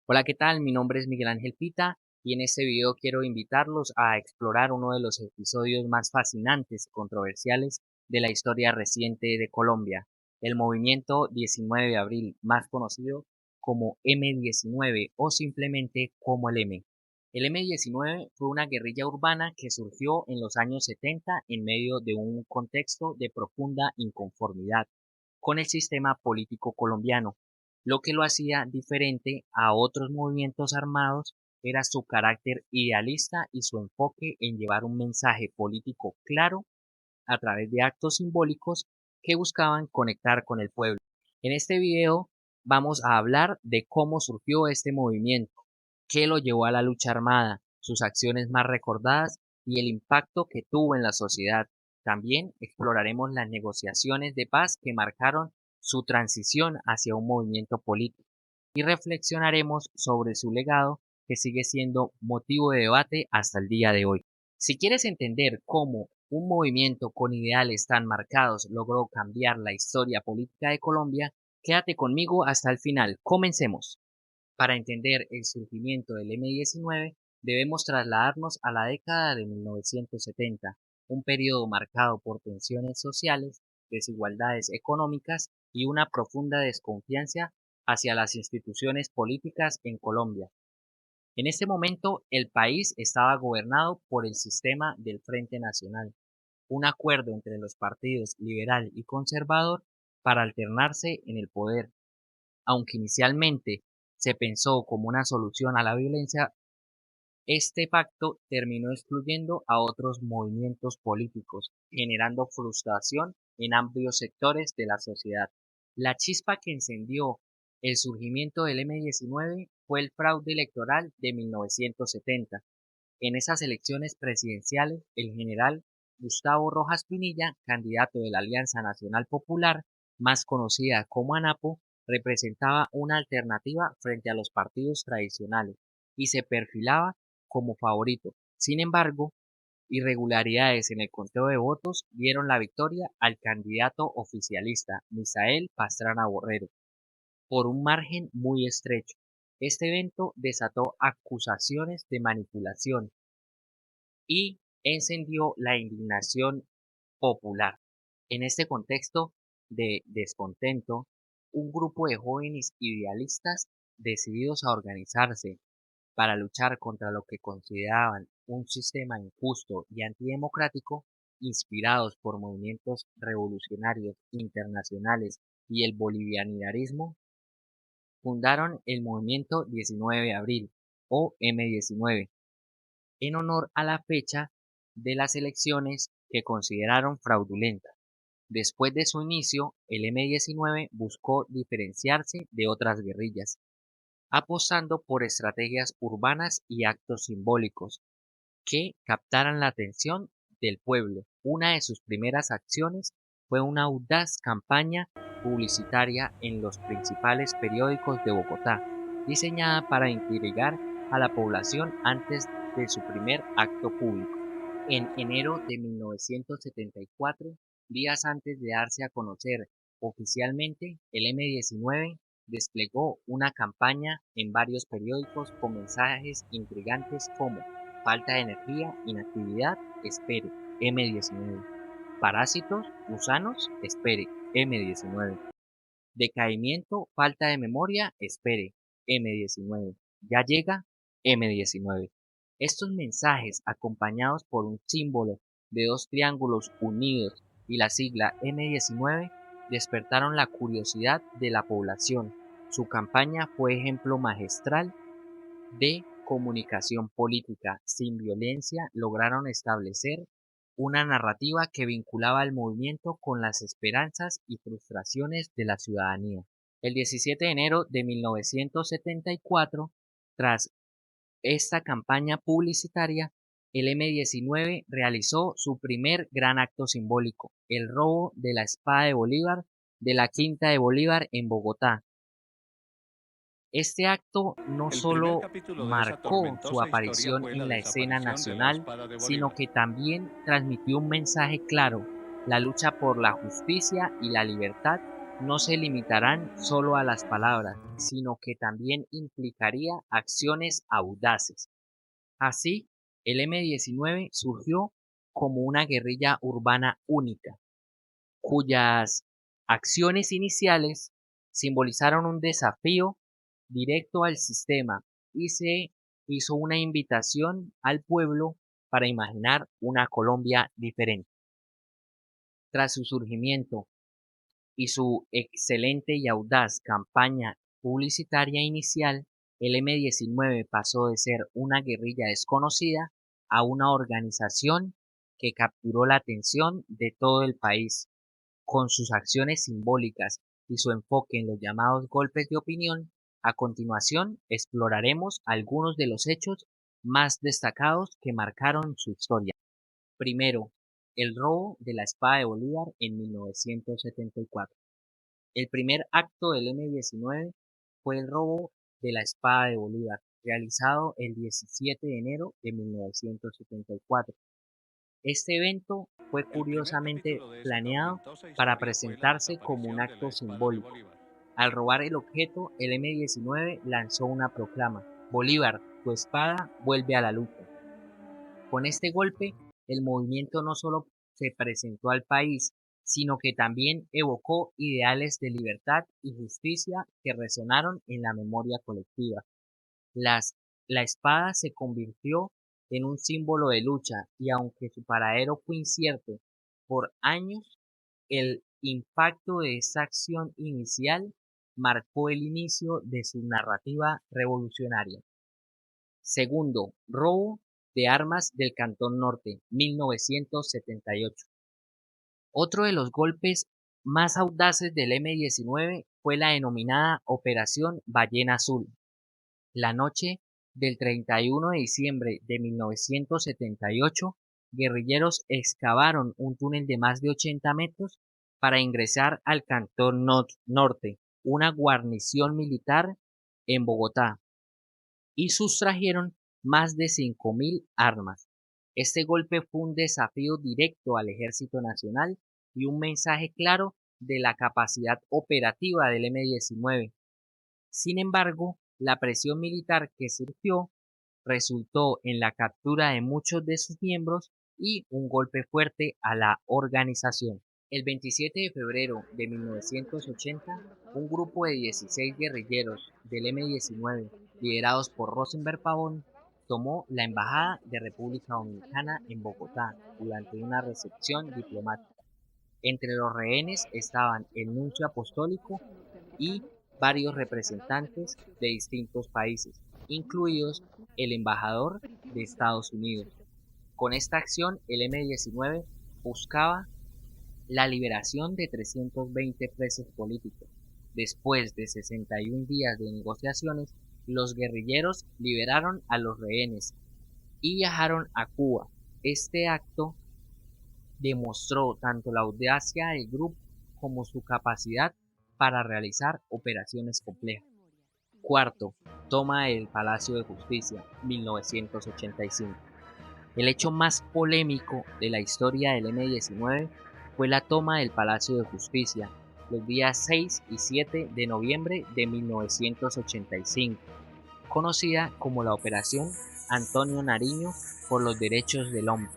Hola, ¿qué tal? Mi nombre es Miguel Ángel Pita y en este video quiero invitarlos a explorar uno de los episodios más fascinantes y controversiales de la historia reciente de Colombia, el movimiento 19 de abril, más conocido como M-19 o simplemente como el M. El M-19 fue una guerrilla urbana que surgió en los años 70 en medio de un contexto de profunda inconformidad con el sistema político colombiano. Lo que lo hacía diferente a otros movimientos armados era su carácter idealista y su enfoque en llevar un mensaje político claro a través de actos simbólicos que buscaban conectar con el pueblo. En este video vamos a hablar de cómo surgió este movimiento, qué lo llevó a la lucha armada, sus acciones más recordadas y el impacto que tuvo en la sociedad. También exploraremos las negociaciones de paz que marcaron su transición hacia un movimiento político y reflexionaremos sobre su legado que sigue siendo motivo de debate hasta el día de hoy. Si quieres entender cómo un movimiento con ideales tan marcados logró cambiar la historia política de Colombia, quédate conmigo hasta el final. Comencemos. Para entender el surgimiento del M-19, debemos trasladarnos a la década de 1970, un periodo marcado por tensiones sociales, desigualdades económicas y una profunda desconfianza hacia las instituciones políticas en Colombia. En este momento, el país estaba gobernado por el sistema del Frente Nacional, un acuerdo entre los partidos liberal y conservador para alternarse en el poder. Aunque inicialmente se pensó como una solución a la violencia, este pacto terminó excluyendo a otros movimientos políticos, generando frustración en amplios sectores de la sociedad. La chispa que encendió el surgimiento del M-19 fue el fraude electoral de 1970. En esas elecciones presidenciales, el general Gustavo Rojas Pinilla, candidato de la Alianza Nacional Popular, más conocida como ANAPO, representaba una alternativa frente a los partidos tradicionales y se perfilaba como favorito. Sin embargo, irregularidades en el conteo de votos dieron la victoria al candidato oficialista Misael Pastrana Borrero por un margen muy estrecho. Este evento desató acusaciones de manipulación y encendió la indignación popular. En este contexto de descontento, un grupo de jóvenes idealistas decididos a organizarse para luchar contra lo que consideraban un sistema injusto y antidemocrático, inspirados por movimientos revolucionarios internacionales y el bolivianismo, fundaron el movimiento 19 de abril o M-19 en honor a la fecha de las elecciones que consideraron fraudulentas. Después de su inicio, el M-19 buscó diferenciarse de otras guerrillas, apostando por estrategias urbanas y actos simbólicos que captaran la atención del pueblo. Una de sus primeras acciones fue una audaz campaña publicitaria en los principales periódicos de Bogotá, diseñada para intrigar a la población antes de su primer acto público. En enero de 1974, días antes de darse a conocer oficialmente, el M-19 desplegó una campaña en varios periódicos con mensajes intrigantes como falta de energía, inactividad, espere, M-19. Parásitos, gusanos, espere, M-19. Decaimiento, falta de memoria, espere, M-19. Ya llega, M-19. Estos mensajes, acompañados por un símbolo de dos triángulos unidos y la sigla M-19, despertaron la curiosidad de la población. Su campaña fue ejemplo magistral de comunicación política sin violencia. Lograron establecer una narrativa que vinculaba al movimiento con las esperanzas y frustraciones de la ciudadanía. El 17 de enero de 1974, tras esta campaña publicitaria, el M-19 realizó su primer gran acto simbólico, el robo de la espada de Bolívar de la Quinta de Bolívar en Bogotá. Este acto no El primer solo capítulo de esa marcó su tormentosa historia aparición fue en la la escena desaparición de la nacional, espada de sino Bolívar. que también transmitió un mensaje claro: la lucha por la justicia y la libertad no se limitarán solo a las palabras, sino que también implicaría acciones audaces. Así, el M-19 surgió como una guerrilla urbana única, cuyas acciones iniciales simbolizaron un desafío directo al sistema y se hizo una invitación al pueblo para imaginar una Colombia diferente. Tras su surgimiento y su excelente y audaz campaña publicitaria inicial, el M-19 pasó de ser una guerrilla desconocida a una organización que capturó la atención de todo el país. Con sus acciones simbólicas y su enfoque en los llamados golpes de opinión, a continuación exploraremos algunos de los hechos más destacados que marcaron su historia. Primero, el robo de la espada de Bolívar en 1974. El primer acto del M-19 fue el robo de la espada de Bolívar, realizado el 17 de enero de 1974. Este evento fue curiosamente planeado para presentarse como un acto simbólico. Al robar el objeto, el M-19 lanzó una proclama: Bolívar, tu espada vuelve a la lucha. Con este golpe, el movimiento no solo se presentó al país, sino que también evocó ideales de libertad y justicia que resonaron en la memoria colectiva. Las, la espada se convirtió en un símbolo de lucha y aunque su paradero fue incierto por años, el impacto de esa acción inicial marcó el inicio de su narrativa revolucionaria. Segundo, robo de armas del Cantón Norte, 1978. Otro de los golpes más audaces del M-19 fue la denominada Operación Ballena Azul. La noche del 31 de diciembre de 1978, guerrilleros excavaron un túnel de más de 80 metros para ingresar al Cantón Norte, una guarnición militar en Bogotá, y sustrajeron más de 5.000 armas. Este golpe fue un desafío directo al Ejército Nacional y un mensaje claro de la capacidad operativa del M-19. Sin embargo, la presión militar que surgió resultó en la captura de muchos de sus miembros y un golpe fuerte a la organización. El 27 de febrero de 1980, un grupo de 16 guerrilleros del M-19, liderados por Rosenberg Pavón, tomó la embajada de República Dominicana en Bogotá durante una recepción diplomática. Entre los rehenes estaban el nuncio apostólico y varios representantes de distintos países, incluidos el embajador de Estados Unidos. Con esta acción, el M-19 buscaba la liberación de 320 presos políticos. Después de 61 días de negociaciones, los guerrilleros liberaron a los rehenes y viajaron a Cuba. Este acto demostró tanto la audacia del grupo como su capacidad para realizar operaciones complejas. Cuarto, toma del Palacio de Justicia, 1985. El hecho más polémico de la historia del M-19 fue la toma del Palacio de Justicia los días 6 y 7 de noviembre de 1985, conocida como la Operación Antonio Nariño por los Derechos del Hombre.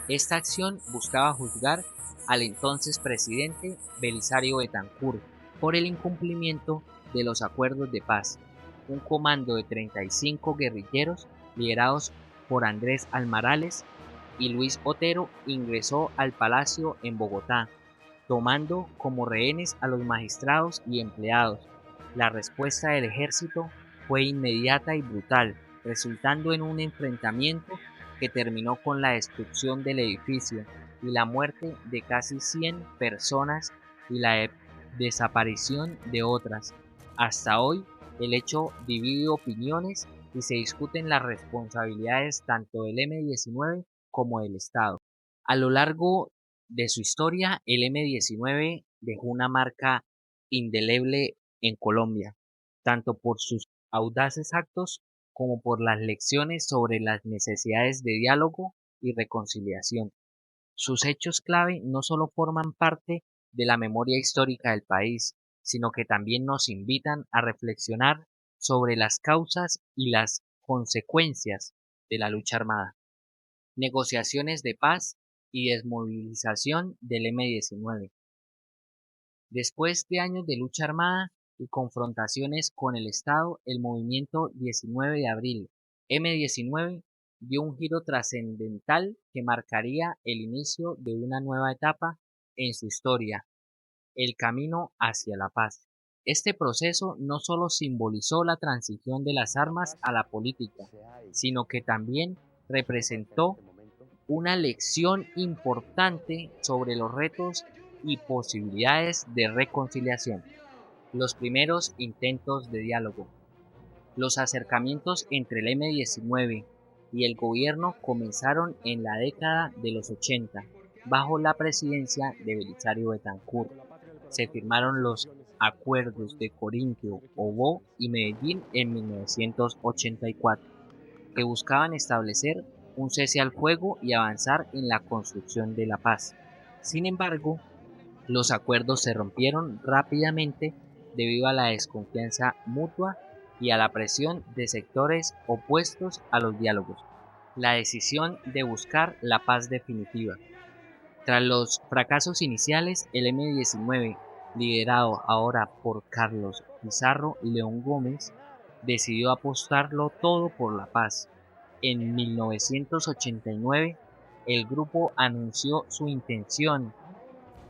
Esta acción buscaba juzgar al entonces presidente Belisario Betancur por el incumplimiento de los acuerdos de paz. Un comando de 35 guerrilleros liderados por Andrés Almarales y Luis Otero ingresó al palacio en Bogotá, tomando como rehenes a los magistrados y empleados. La respuesta del ejército fue inmediata y brutal, resultando en un enfrentamiento que terminó con la destrucción del edificio y la muerte de casi 100 personas y la desaparición de otras. Hasta hoy, el hecho divide opiniones y se discuten las responsabilidades tanto del M-19 como del Estado. A lo largo de su historia, el M-19 dejó una marca indeleble en Colombia, tanto por sus audaces actos como por las lecciones sobre las necesidades de diálogo y reconciliación. Sus hechos clave no solo forman parte de la memoria histórica del país, sino que también nos invitan a reflexionar sobre las causas y las consecuencias de la lucha armada. Negociaciones de paz y desmovilización del M-19. Después de años de lucha armada y confrontaciones con el Estado, el movimiento 19 de abril M-19 dio un giro trascendental que marcaría el inicio de una nueva etapa en su historia, el camino hacia la paz. Este proceso no solo simbolizó la transición de las armas a la política, sino que también representó una lección importante sobre los retos y posibilidades de reconciliación. Los primeros intentos de diálogo. Los acercamientos entre el M-19 y el gobierno comenzaron en la década de los 80, bajo la presidencia de Belisario Betancur. Se firmaron los acuerdos de Corintio, Obó y Medellín en 1984, que buscaban establecer un cese al fuego y avanzar en la construcción de la paz. Sin embargo, los acuerdos se rompieron rápidamente debido a la desconfianza mutua y a la presión de sectores opuestos a los diálogos. La decisión de buscar la paz definitiva. Tras los fracasos iniciales, el M-19, liderado ahora por Carlos Pizarro León Gómez, decidió apostarlo todo por la paz. En 1989, el grupo anunció su intención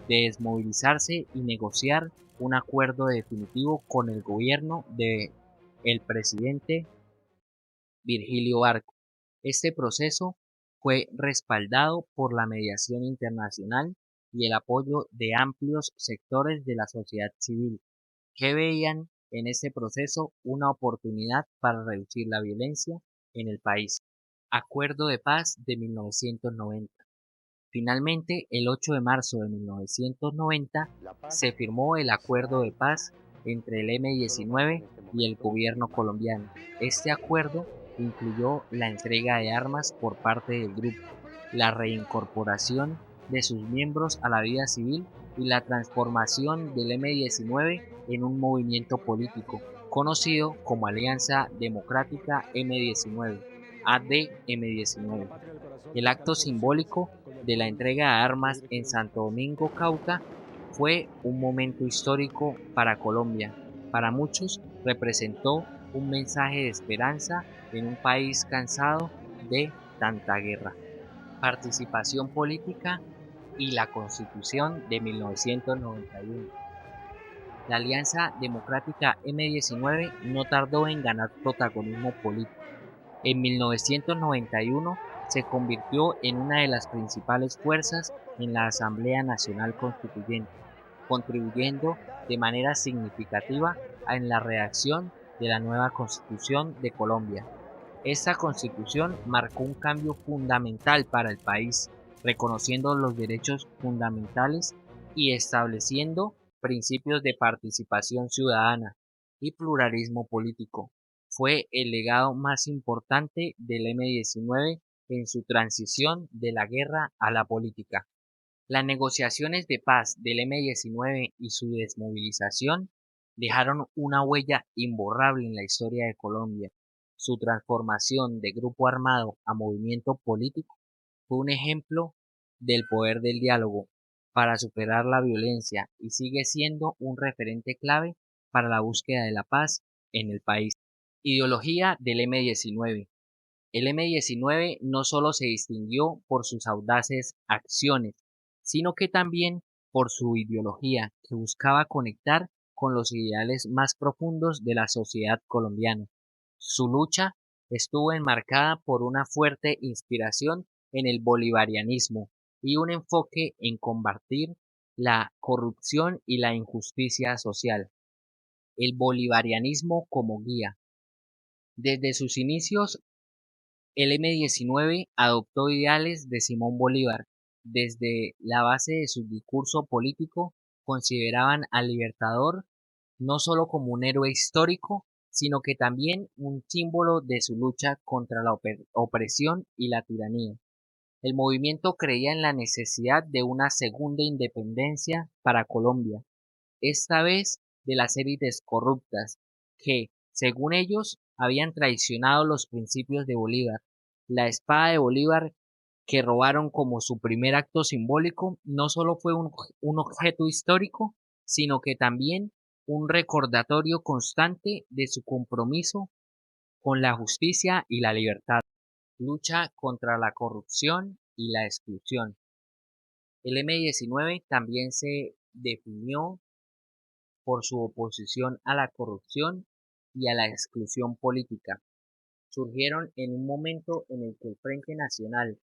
de desmovilizarse y negociar un acuerdo definitivo con el gobierno de el presidente Virgilio Barco. Este proceso fue respaldado por la mediación internacional y el apoyo de amplios sectores de la sociedad civil, que veían en este proceso una oportunidad para reducir la violencia en el país. Acuerdo de paz de 1990. Finalmente, el 8 de marzo de 1990, se firmó el acuerdo de paz entre el M-19 y el gobierno colombiano. Este acuerdo incluyó la entrega de armas por parte del grupo, la reincorporación de sus miembros a la vida civil y la transformación del M-19 en un movimiento político, conocido como Alianza Democrática M-19, ADM-19. El acto simbólico de la entrega de armas en Santo Domingo, Cauca, fue un momento histórico para Colombia. Para muchos representó un mensaje de esperanza en un país cansado de tanta guerra. Participación política y la Constitución de 1991. La Alianza Democrática M-19 no tardó en ganar protagonismo político. En 1991 se convirtió en una de las principales fuerzas en la Asamblea Nacional Constituyente, contribuyendo de manera significativa en la redacción de la nueva Constitución de Colombia. Esta Constitución marcó un cambio fundamental para el país, reconociendo los derechos fundamentales y estableciendo principios de participación ciudadana y pluralismo político. Fue el legado más importante del M-19 en su transición de la guerra a la política. Las negociaciones de paz del M-19 y su desmovilización dejaron una huella imborrable en la historia de Colombia. Su transformación de grupo armado a movimiento político fue un ejemplo del poder del diálogo para superar la violencia y sigue siendo un referente clave para la búsqueda de la paz en el país. Ideología del M-19. El M-19 no solo se distinguió por sus audaces acciones, sino que también por su ideología, que buscaba conectar con los ideales más profundos de la sociedad colombiana. Su lucha estuvo enmarcada por una fuerte inspiración en el bolivarianismo y un enfoque en combatir la corrupción y la injusticia social. El bolivarianismo como guía. Desde sus inicios, el M-19 adoptó ideales de Simón Bolívar. Desde la base de su discurso político, consideraban al Libertador no solo como un héroe histórico, sino que también un símbolo de su lucha contra la opresión y la tiranía. El movimiento creía en la necesidad de una segunda independencia para Colombia, esta vez de las élites corruptas, que, según ellos, habían traicionado los principios de Bolívar. La espada de Bolívar, que robaron como su primer acto simbólico, no solo fue un objeto histórico, sino que también un recordatorio constante de su compromiso con la justicia y la libertad. Lucha contra la corrupción y la exclusión. El M-19 también se definió por su oposición a la corrupción y a la exclusión política. Surgieron en un momento en el que el Frente Nacional,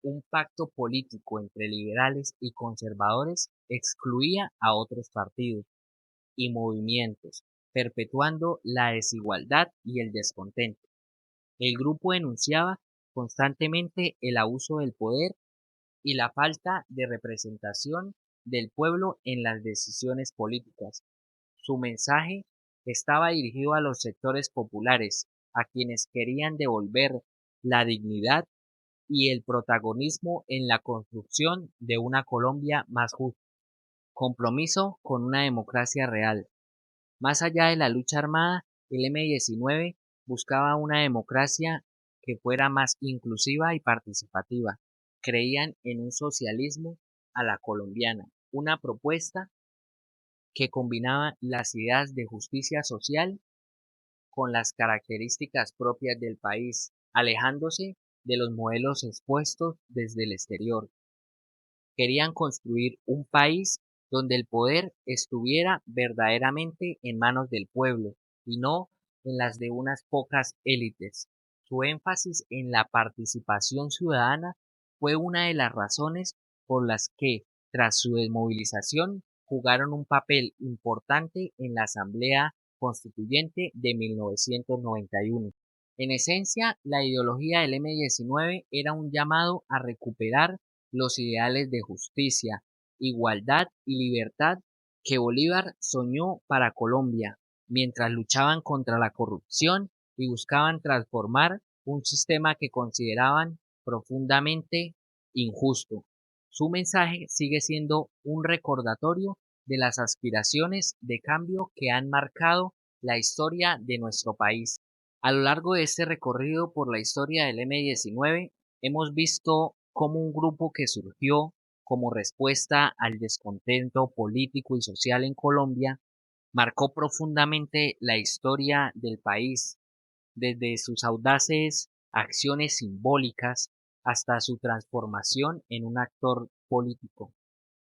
un pacto político entre liberales y conservadores, excluía a otros partidos y movimientos, perpetuando la desigualdad y el descontento. El grupo denunciaba constantemente el abuso del poder y la falta de representación del pueblo en las decisiones políticas. Su mensaje estaba dirigido a los sectores populares, a quienes querían devolver la dignidad y el protagonismo en la construcción de una Colombia más justa. Compromiso con una democracia real. Más allá de la lucha armada, el M-19 buscaba una democracia que fuera más inclusiva y participativa. Creían en un socialismo a la colombiana, una propuesta que combinaba las ideas de justicia social con las características propias del país, alejándose de los modelos expuestos desde el exterior. Querían construir un país donde el poder estuviera verdaderamente en manos del pueblo y no en las de unas pocas élites. Su énfasis en la participación ciudadana fue una de las razones por las que, tras su desmovilización, jugaron un papel importante en la Asamblea Constituyente de 1991. En esencia, la ideología del M-19 era un llamado a recuperar los ideales de justicia, igualdad y libertad que Bolívar soñó para Colombia, mientras luchaban contra la corrupción y buscaban transformar un sistema que consideraban profundamente injusto. Su mensaje sigue siendo un recordatorio de las aspiraciones de cambio que han marcado la historia de nuestro país. A lo largo de este recorrido por la historia del M-19, hemos visto cómo un grupo que surgió como respuesta al descontento político y social en Colombia marcó profundamente la historia del país, desde sus audaces acciones simbólicas hasta su transformación en un actor político.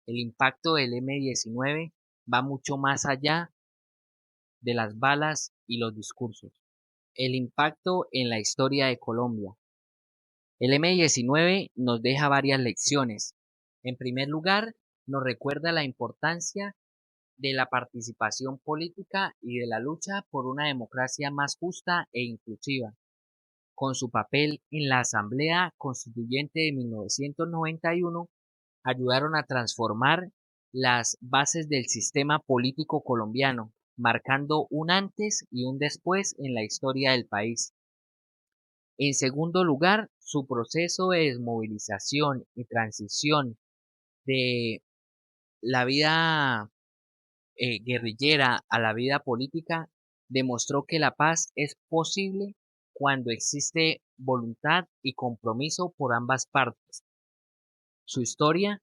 El impacto del M-19 va mucho más allá de las balas y los discursos. El impacto en la historia de Colombia. El M-19 nos deja varias lecciones. En primer lugar, nos recuerda la importancia de la participación política y de la lucha por una democracia más justa e inclusiva. Con su papel en la Asamblea Constituyente de 1991, ayudaron a transformar las bases del sistema político colombiano, marcando un antes y un después en la historia del país. En segundo lugar, su proceso de desmovilización y transición de la vida guerrillera a la vida política demostró que la paz es posible cuando existe voluntad y compromiso por ambas partes. Su historia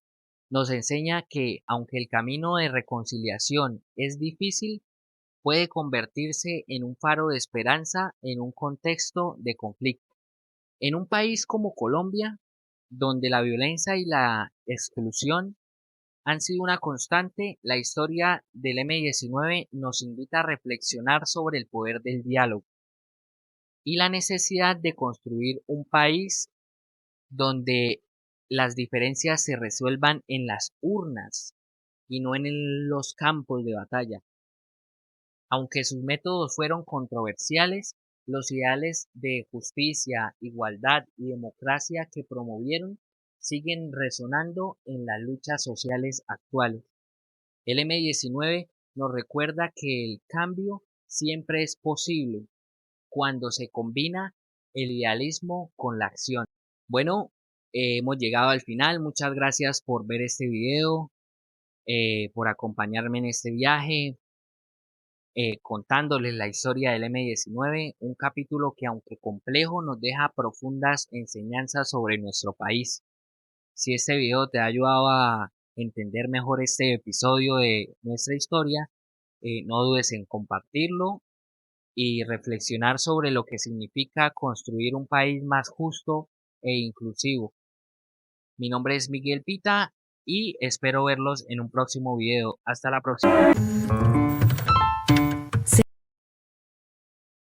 nos enseña que, aunque el camino de reconciliación es difícil, puede convertirse en un faro de esperanza en un contexto de conflicto. En un país como Colombia, donde la violencia y la exclusión han sido una constante, la historia del M-19 nos invita a reflexionar sobre el poder del diálogo y la necesidad de construir un país donde las diferencias se resuelvan en las urnas y no en los campos de batalla. Aunque sus métodos fueron controversiales, los ideales de justicia, igualdad y democracia que promovieron siguen resonando en las luchas sociales actuales. El M-19 nos recuerda que el cambio siempre es posible cuando se combina el idealismo con la acción. Bueno, Hemos llegado al final. Muchas gracias por ver este video, por acompañarme en este viaje, contándoles la historia del M-19, un capítulo que, aunque complejo, nos deja profundas enseñanzas sobre nuestro país. Si este video te ha ayudado a entender mejor este episodio de nuestra historia, no dudes en compartirlo y reflexionar sobre lo que significa construir un país más justo e inclusivo. Mi nombre es Miguel Pita y espero verlos en un próximo video. Hasta la próxima.